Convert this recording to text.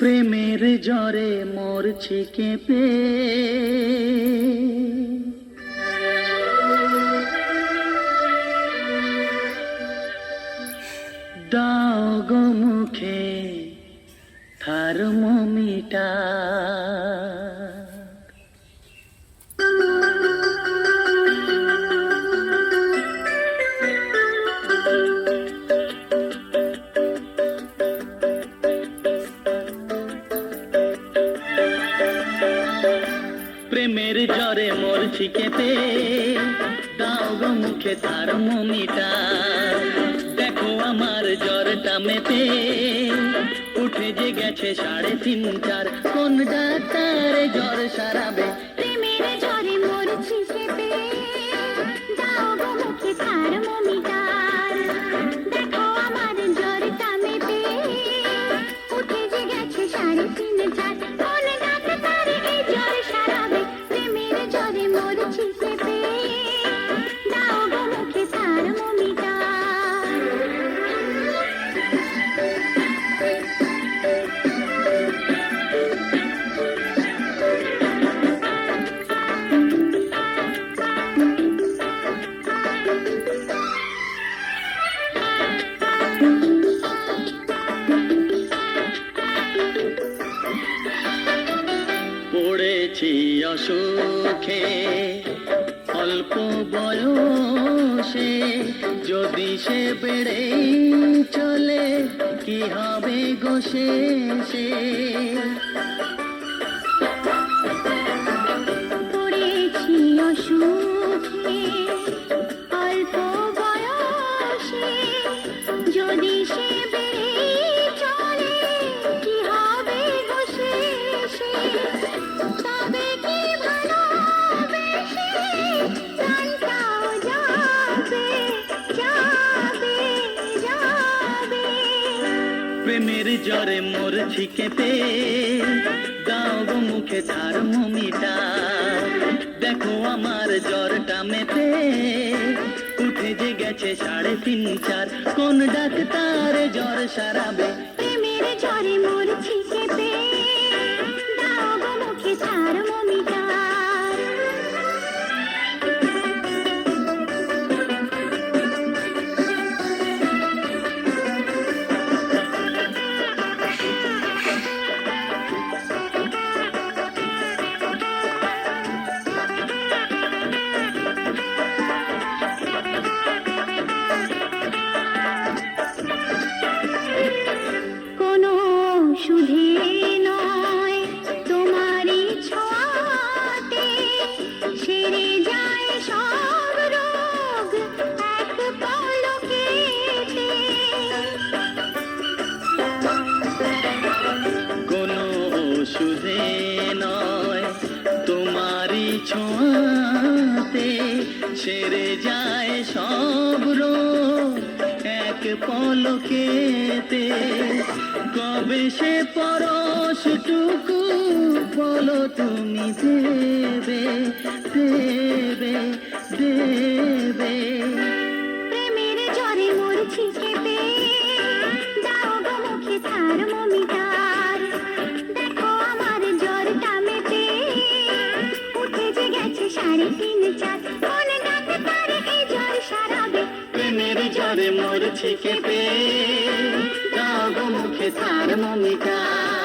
প্রেমের জ্বরে মরছি কেঁপে, দাও গো মুখে থার্মোমিটার। প্রেমের জ্বরে মরছি কেঁপে, দাও গো মুখে থার্মোমিটার। দেখো আমার জ্বরটা মেপে, উঠে যে গেছে 3.5-4। কোন ডাক্তার জ্বর সারাবে? প্রেমের জ্বরে মরছি কেঁপে, দাও গো মুখে থার্মোমিটার। দেখো আমার জ্বরটা মেপে, উঠে যে গেছে 3.5-4। কোন ডাক্তার এই জ্বর সারাবে? প্রেমের জ্বরে মরছি কেঁপে, দাও গো মুখে থার্মোমিটার। পড়েছি অসুখে অল্প বয়সে, যদি সে বেড়ে চলে কি হবে গো শেষে? পড়েছি অসুখে অল্প বয়সে, যদি সে বেড়ে চলে কি হবে গো শেষে? তবে কি ভালোবেসে প্রাণটাও যাবে, যাবে, যাবে। প্রেমের জ্বরে মরছি কেঁপে, দাও গো মুখে থার্মোমিটার। দেখো আমার জ্বরটা মেপে, উঠে যে গেছে 3.5-4। কোন ডাক্তার জ্বর সারাবে? প্রেমের জ্বরে মরছি কেঁপে, দাও গো মুখে থার্মোমিটার। কোনো ওষুধে নয় তোমারই ছোঁয়াতে, সেরে যায় সব রোগ এক পলকেতে। কোনো ওষুধে নয় তোমারই ছোঁয়াতে, সেরে যায় সব রোগ এক পলকেতে। কবে সে পরশটুকু বলো তুমি দেবে, দেবে, দেবে? প্রেমের জ্বরে মরছি কেঁপে, দাও গো মুখে থার্মোমিটার। দেখো আমার জ্বরটা মেপে, উঠে যে গেছে 3.5-4। কোন ডাক্তার এই জ্বর সারাবে? প্রেমের জ্বরে মরছি কেঁপে, দাও গো মুখে থার্মোমিটার।